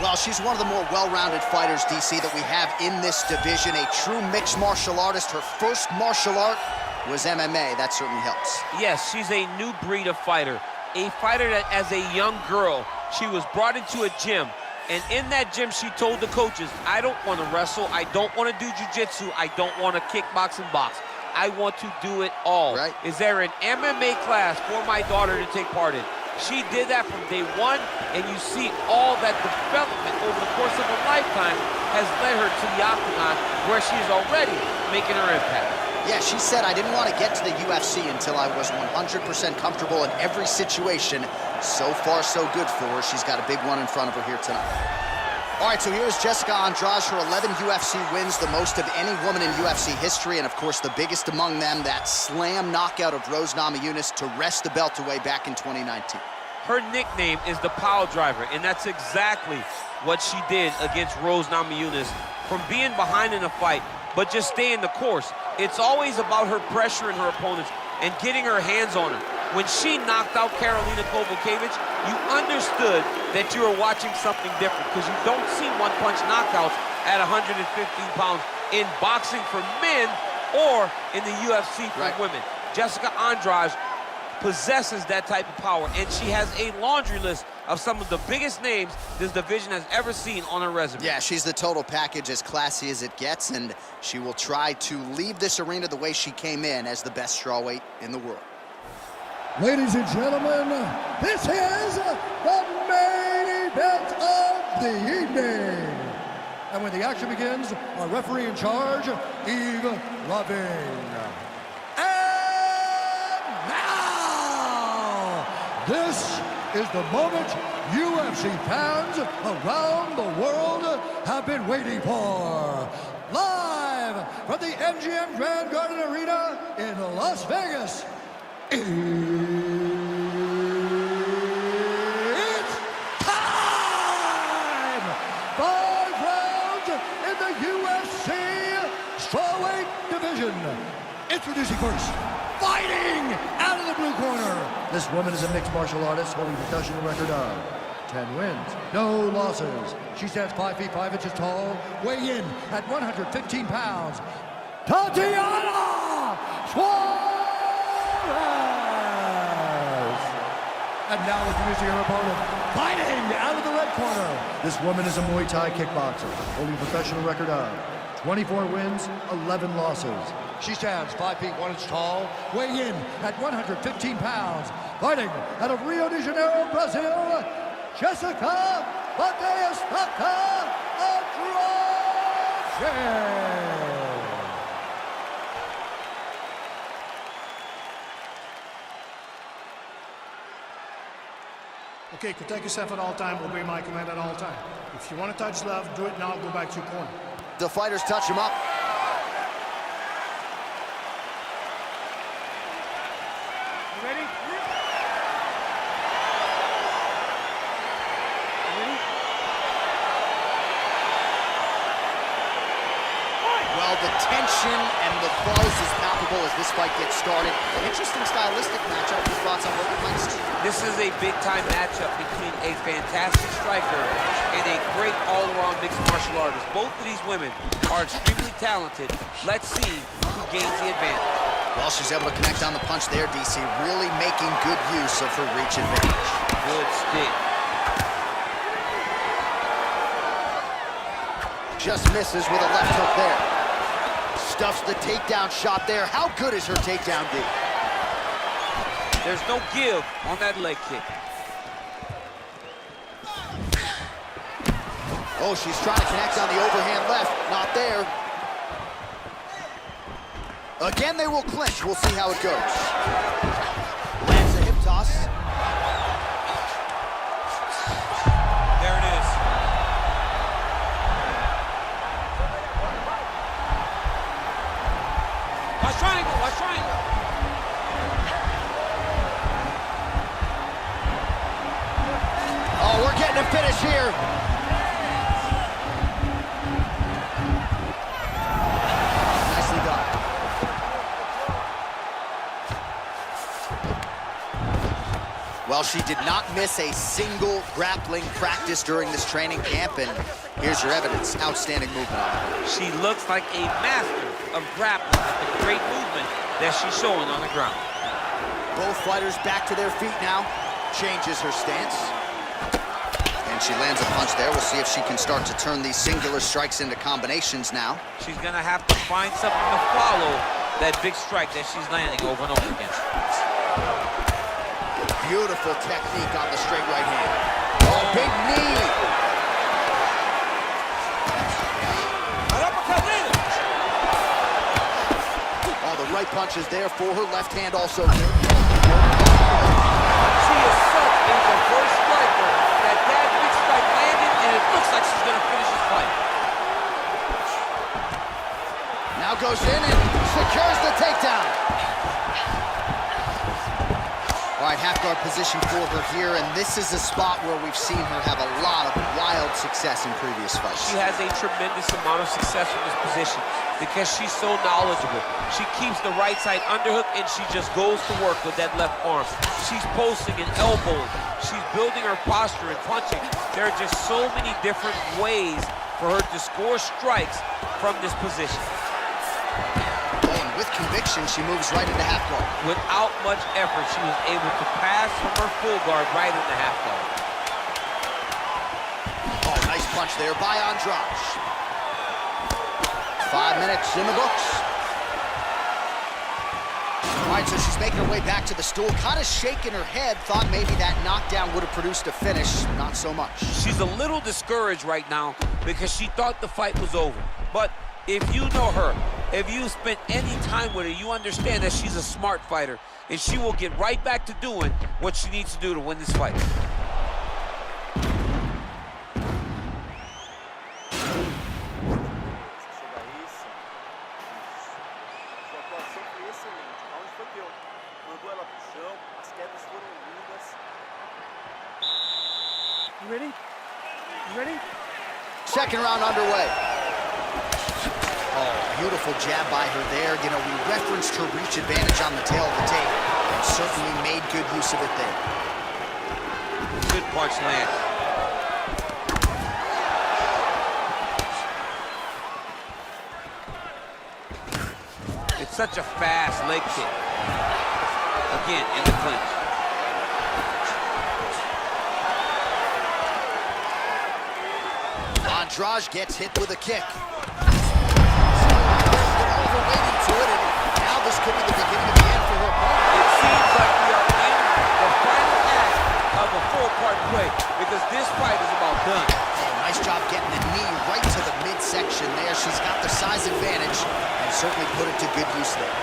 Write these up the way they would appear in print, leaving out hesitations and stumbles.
Well, she's one of the more well-rounded fighters, DC, that we have in this division. A true mixed martial artist. Her first martial art was MMA. That certainly helps. Yes, she's a new breed of fighter. A fighter that, as a young girl, she was brought into a gym. And in that gym, she told the coaches, I don't want to wrestle. I don't want to do jiu-jitsu. I don't want to kickbox and box. I want to do it all. Right. Is there an MMA class for my daughter to take part in? She did that from day one, and you see all that development over the course of a lifetime has led her to the octagon, where she is already making her impact. Yeah, she said, I didn't want to get to the UFC until I was 100% comfortable in every situation. So far, so good for her. She's got a big one in front of her here tonight. All right, so here's Jessica Andrade, her 11 UFC wins, the most of any woman in UFC history, and of course the biggest among them, that slam knockout of Rose Namajunas to wrest the belt away back in 2019. Her nickname is the Pile Driver, and that's exactly what she did against Rose Namajunas. From being behind in a fight, but just staying the course. It's always about her pressuring her opponents and getting her hands on her. When she knocked out Karolina Kowalkiewicz, you understood that you were watching something different, because you don't see one-punch knockouts at 115 pounds in boxing for men or in the UFC for women. Jessica Andrade possesses that type of power, and she has a laundry list of some of the biggest names this division has ever seen on her resume. Yeah, she's the total package, as classy as it gets, and she will try to leave this arena the way she came in, as the best strawweight in the world. Ladies and gentlemen, this is the main event of the evening. And when the action begins, our referee in charge, Yves Loving. And now, this is the moment UFC fans around the world have been waiting for. Live from the MGM Grand Garden Arena in Las Vegas. It's time! 5 rounds in the UFC strawweight division. Introducing first, fighting out of the blue corner. This woman is a mixed martial artist holding a professional record of 10 wins, no losses. She stands 5 feet 5 inches tall, weighing in at 115 pounds. Tatiana Suarez! And now introducing her opponent, fighting out of the red corner. This woman is a Muay Thai kickboxer, holding a professional record of 24 wins, 11 losses. She stands 5 feet 1 inch tall, weighing in at 115 pounds. Fighting out of Rio de Janeiro, Brazil, Jessica Andrade. Okay, protect yourself at all time, obey my command at all time. If you want to touch left, do it now, go back to your corner. The fighters touch him up. You ready? Well, the tension and the buzz is palpable as this fight gets started. An interesting stylistic matchup. Your thoughts on what we might see? This is a big-time matchup between a fantastic striker and a great all-around mixed martial artist. Both of these women are extremely talented. Let's see who gains the advantage. Well, she's able to connect on the punch there, DC. Really making good use of her reach advantage. Good stick. Just misses with a left hook there. Stuffs the takedown shot there. How good is her takedown, D? There's no give on that leg kick. Oh, she's trying to connect on the overhand left. Not there. Again, they will clinch. We'll see how it goes. Lands a hip toss. There it is. Watch triangle, watch triangle. Oh, we're getting a finish here. Nicely done. Well, Well, she did not miss a single grappling practice during this training camp, and here's your evidence. Outstanding movement on her. She looks like a master of grappling with the great movement that she's showing on the ground. Both fighters back to their feet now. Changes her stance. And she lands a punch there. We'll see if she can start to turn these singular strikes into combinations now. She's gonna have to find something to follow that big strike that she's landing over and over again. Beautiful technique on the straight right hand. Oh, big knee. Oh, the right punch is there for her. Left hand also. She is such a diverse striker that big strike landed, and it looks like she's gonna finish this fight. Now goes in and secures the takedown. All right, half guard position for her here, and this is a spot where we've seen her have a lot of wild success in previous fights. She has a tremendous amount of success from this position because she's so knowledgeable. She keeps the right side underhook, and she just goes to work with that left arm. She's posting and elbowing. She's building her posture and punching. There are just so many different ways for her to score strikes from this position. With conviction, she moves right into half guard. Without much effort, she was able to pass from her full guard right into half guard. Oh, nice punch there by Andrade. 5 minutes in the books. All right, so she's making her way back to the stool, kind of shaking her head, thought maybe that knockdown would have produced a finish. Not so much. She's a little discouraged right now because she thought the fight was over. But if you know her, if you spent any time with her, you understand that she's a smart fighter, and she will get right back to doing what she needs to do to win this fight. You ready? You ready? Second round underway. Oh, beautiful jab by her there. You know, we referenced her reach advantage on the tail of the tape, and certainly made good use of it there. Good punch land. It's such a fast leg kick. Again, in the clinch. Andrade gets hit with a kick. Overweighting to it, and now this could be the beginning of the end for her opponent. It seems like we are in the final act of a four-part play because this fight is about done. Oh, nice job getting the knee right to the midsection there. She's got the size advantage and certainly put it to good use there.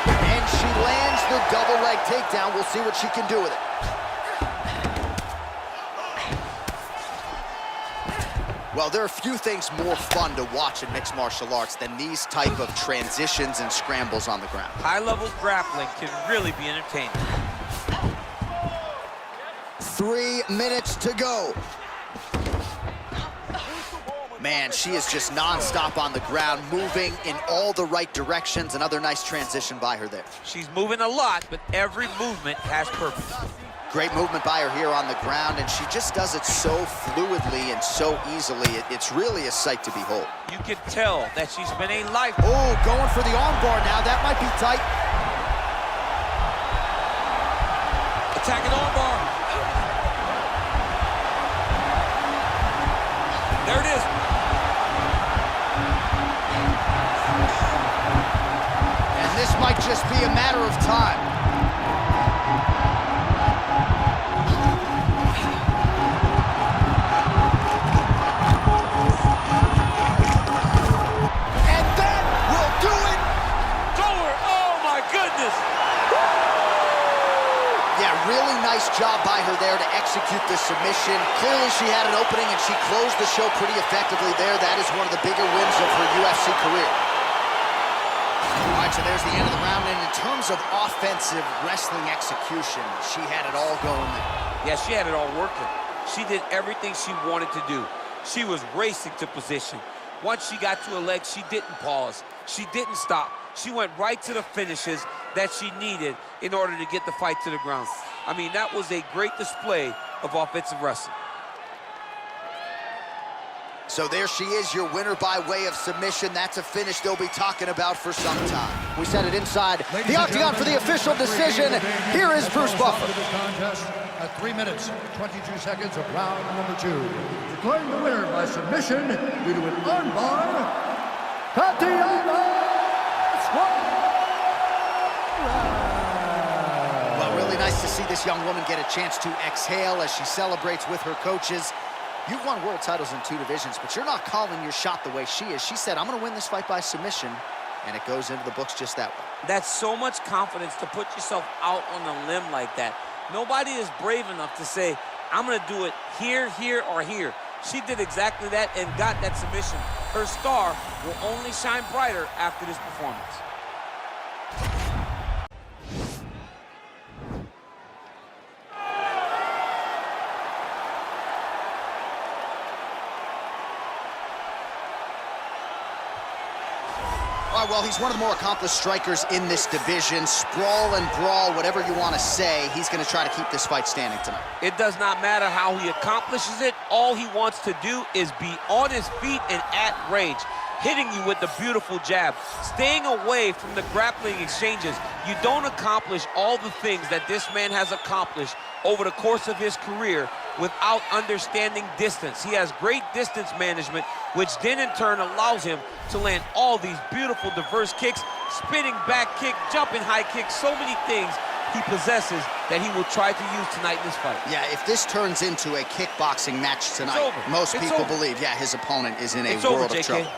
And she lands the double leg takedown. We'll see what she can do with it. Well, there are few things more fun to watch in mixed martial arts than these type of transitions and scrambles on the ground. High-level grappling can really be entertaining. 3 minutes to go. Man, she is just nonstop on the ground, moving in all the right directions. Another nice transition by her there. She's moving a lot, but every movement has purpose. Great movement by her here on the ground, and she just does it so fluidly and so easily. It's really a sight to behold. You can tell that she's been a life. Oh, going for the armbar now. That might be tight. Attacking armbar. There it is. And this might just be a matter of time. Really nice job by her there to execute the submission. Clearly she had an opening and she closed the show pretty effectively there. That is one of the bigger wins of her UFC career. All right, so there's the end of the round. And in terms of offensive wrestling execution, she had it all going there. Yeah, she had it all working. She did everything she wanted to do. She was racing to position. Once she got to a leg, she didn't pause. She didn't stop. She went right to the finishes that she needed in order to get the fight to the ground. I mean, that was a great display of offensive wrestling. So there she is, your winner by way of submission. That's a finish they'll be talking about for some time. We set it inside the octagon for the official decision. Here is Bruce Buffer. This contest at 3 minutes, 22 seconds of round number 2. Declaring the winner by submission due to an armbar, Tatiana Suarez. Well, really nice to see this young woman get a chance to exhale as she celebrates with her coaches. You've won world titles in 2 divisions, but you're not calling your shot the way she is. She said, I'm going to win this fight by submission, and it goes into the books just that way. That's so much confidence to put yourself out on a limb like that. Nobody is brave enough to say, I'm going to do it here, here, or here. She did exactly that and got that submission. Her star will only shine brighter after this performance. All right, well, he's one of the more accomplished strikers in this division. Sprawl and brawl, whatever you want to say, he's going to try to keep this fight standing tonight. It does not matter how he accomplishes it. All he wants to do is be on his feet and at range, hitting you with the beautiful jab, staying away from the grappling exchanges. You don't accomplish all the things that this man has accomplished over the course of his career without understanding distance. He has great distance management, which then in turn allows him to land all these beautiful, diverse kicks, spinning back kick, jumping high kick, so many things he possesses that he will try to use tonight in this fight. Yeah, if this turns into a kickboxing match tonight, most people believe, yeah, his opponent is in a world of trouble.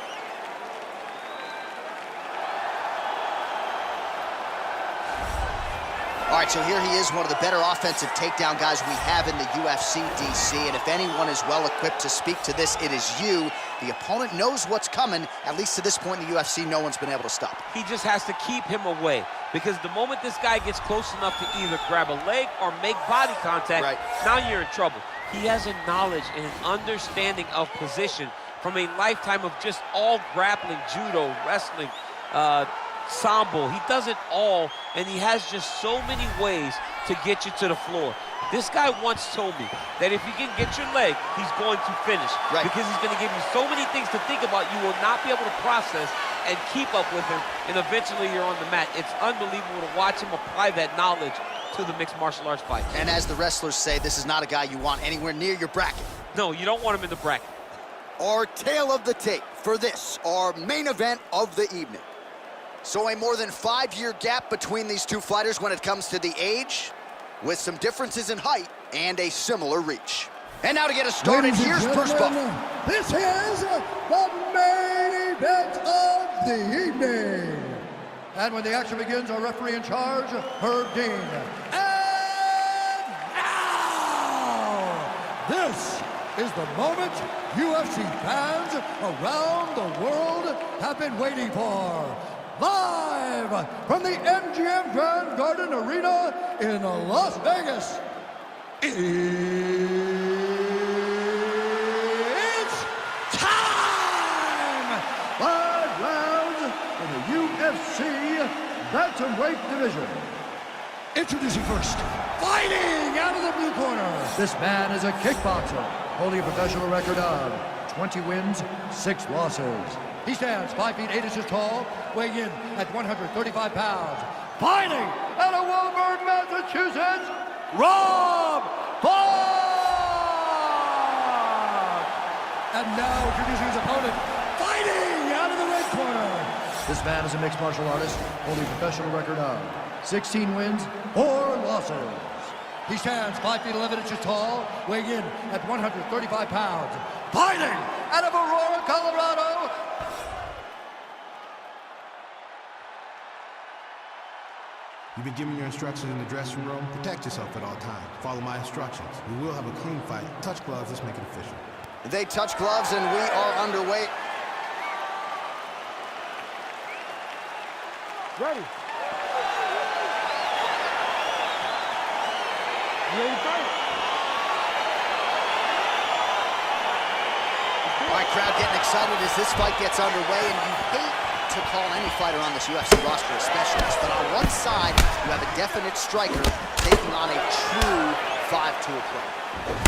All right, so here he is, one of the better offensive takedown guys we have in the UFC, DC, and if anyone is well-equipped to speak to this, it is you. The opponent knows what's coming. At least to this point in the UFC, no one's been able to stop him. He just has to keep him away, because the moment this guy gets close enough to either grab a leg or make body contact, now you're in trouble. He has a knowledge and an understanding of position from a lifetime of just all grappling, judo, wrestling, sambo. He does it all, and he has just so many ways to get you to the floor. This guy once told me that if you can get your leg, he's going to finish. Because he's going to give you so many things to think about, you will not be able to process and keep up with him, and eventually you're on the mat. It's unbelievable to watch him apply that knowledge to the mixed martial arts fight. And as the wrestlers say, this is not a guy you want anywhere near your bracket. No, you don't want him in the bracket. Our tail of the tape for this, our main event of the evening. So a more than 5-year gap between these two fighters when it comes to the age, with some differences in height and a similar reach. And now to get us started, here's Bruce Buffer. This is the main event of the evening. And when the action begins, our referee in charge, Herb Dean. And now, this is the moment UFC fans around the world have been waiting for. Live from the MGM Grand Garden Arena in Las Vegas, it's time! 5 rounds in the UFC bantamweight division. Introducing first, fighting out of the blue corner. This man is a kickboxer, holding a professional record of 20 wins, 6 losses. He stands 5 feet 8 inches tall, weighing in at 135 pounds. Fighting out of Woburn, Massachusetts, Rob Font! And now introducing his opponent, fighting out of the red corner. This man is a mixed martial artist, holding a professional record of 16 wins, 4 losses. He stands 5 feet 11 inches tall, weighing in at 135 pounds. Fighting out of Aurora, Colorado, You've been given your instructions in the dressing room. Protect yourself at all times. Follow my instructions. We will have a clean fight. Touch gloves. Let's make it official. They touch gloves, and we are underway. Ready. Ready to fight. All right, crowd getting excited as this fight gets underway, and you hate to call any fighter on this UFC roster a specialist, but on one side, you have a definite striker taking on a true 5-tool player.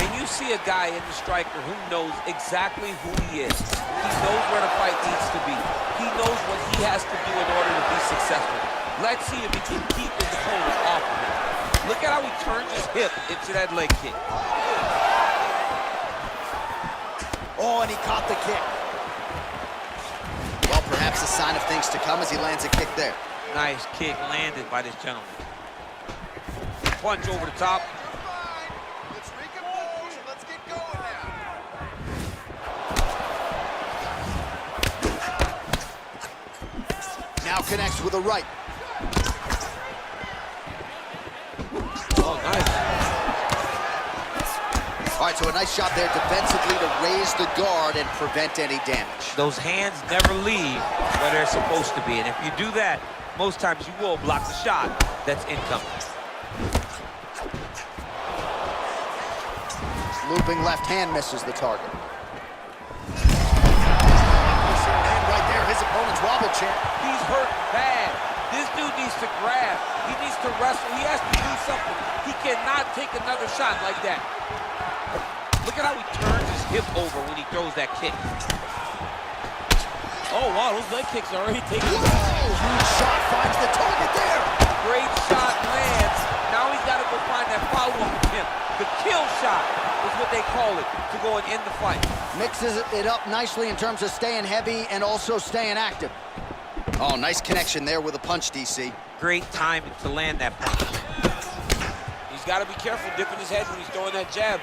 And you see a guy in the striker who knows exactly who he is. He knows where the fight needs to be. He knows what he has to do in order to be successful. Let's see if he can keep his opponent off of him. Look at how he turns his hip into that leg kick. Oh, and he caught the kick. Well, perhaps a sign of things to come as he lands a kick there. Nice kick landed by this gentleman. Punch over the top. Let's recompose and let's get going now. Now connects with a right. Oh, nice. All right, so a nice shot there defensively to raise the guard and prevent any damage. Those hands never leave where they're supposed to be. And if you do that, most times you will block the shot that's incoming. Looping left hand misses the target. And right there, his opponent's wobble champ. He's hurt bad. This dude needs to grab. He needs to wrestle. He has to do something. He cannot take another shot like that. Look at how he turns his hip over when he throws that kick. Oh, wow, those leg kicks are already taking. Whoa! Huge shot finds the target there. Great shot lands. Now he's got to go find that follow-up attempt. The kill shot is what they call it, to go and end the fight. Mixes it up nicely in terms of staying heavy and also staying active. Oh, nice connection there with a punch, DC. Great timing to land that punch. He's got to be careful dipping his head when he's throwing that jab.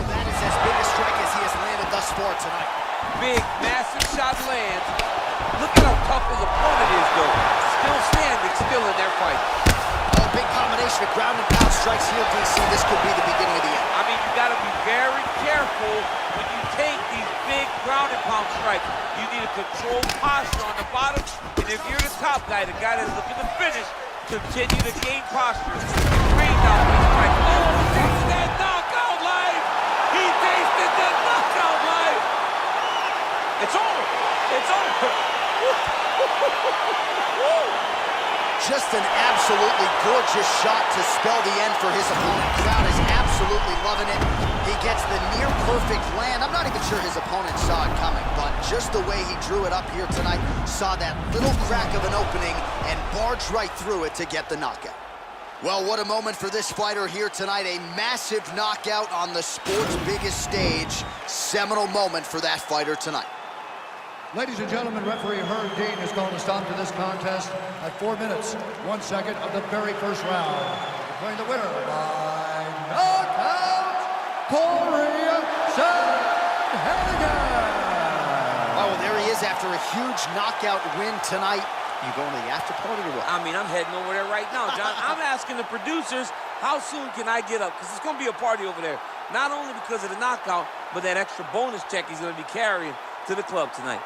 That is as big a strike as he has landed thus far tonight. Big, massive shot lands. Look at how tough his opponent is, though. Still standing, still in their fight. Oh, big combination of ground and pound strikes here, DC. This could be the beginning of the end. I mean, you got to be very careful when you take these big ground and pound strikes. You need a controlled posture on the bottom, and if you're the top guy, the guy that's looking to finish, continue to gain posture and rain down these strikes. Oh, he tasted that knockout life! He tasted the knockout life! It's over! It's over! Just an absolutely gorgeous shot to spell the end for his opponent. Crowd is absolutely loving it. He gets the near-perfect land. I'm not even sure his opponent saw it coming, but just the way he drew it up here tonight, saw that little crack of an opening and barged right through it to get the knockout. Well, what a moment for this fighter here tonight. A massive knockout on the sport's biggest stage. Seminal moment for that fighter tonight. Ladies and gentlemen, referee Herb Dean has called a stop to this contest at 4 minutes, 1 second of the very first round. Declaring the winner by knockout, Corey Sandhagen. Oh, well, there he is after a huge knockout win tonight. You going to the after party or what? I mean, I'm heading over there right now, John. I'm asking the producers, how soon can I get up? Because it's going to be a party over there. Not only because of the knockout, but that extra bonus check he's going to be carrying to the club tonight.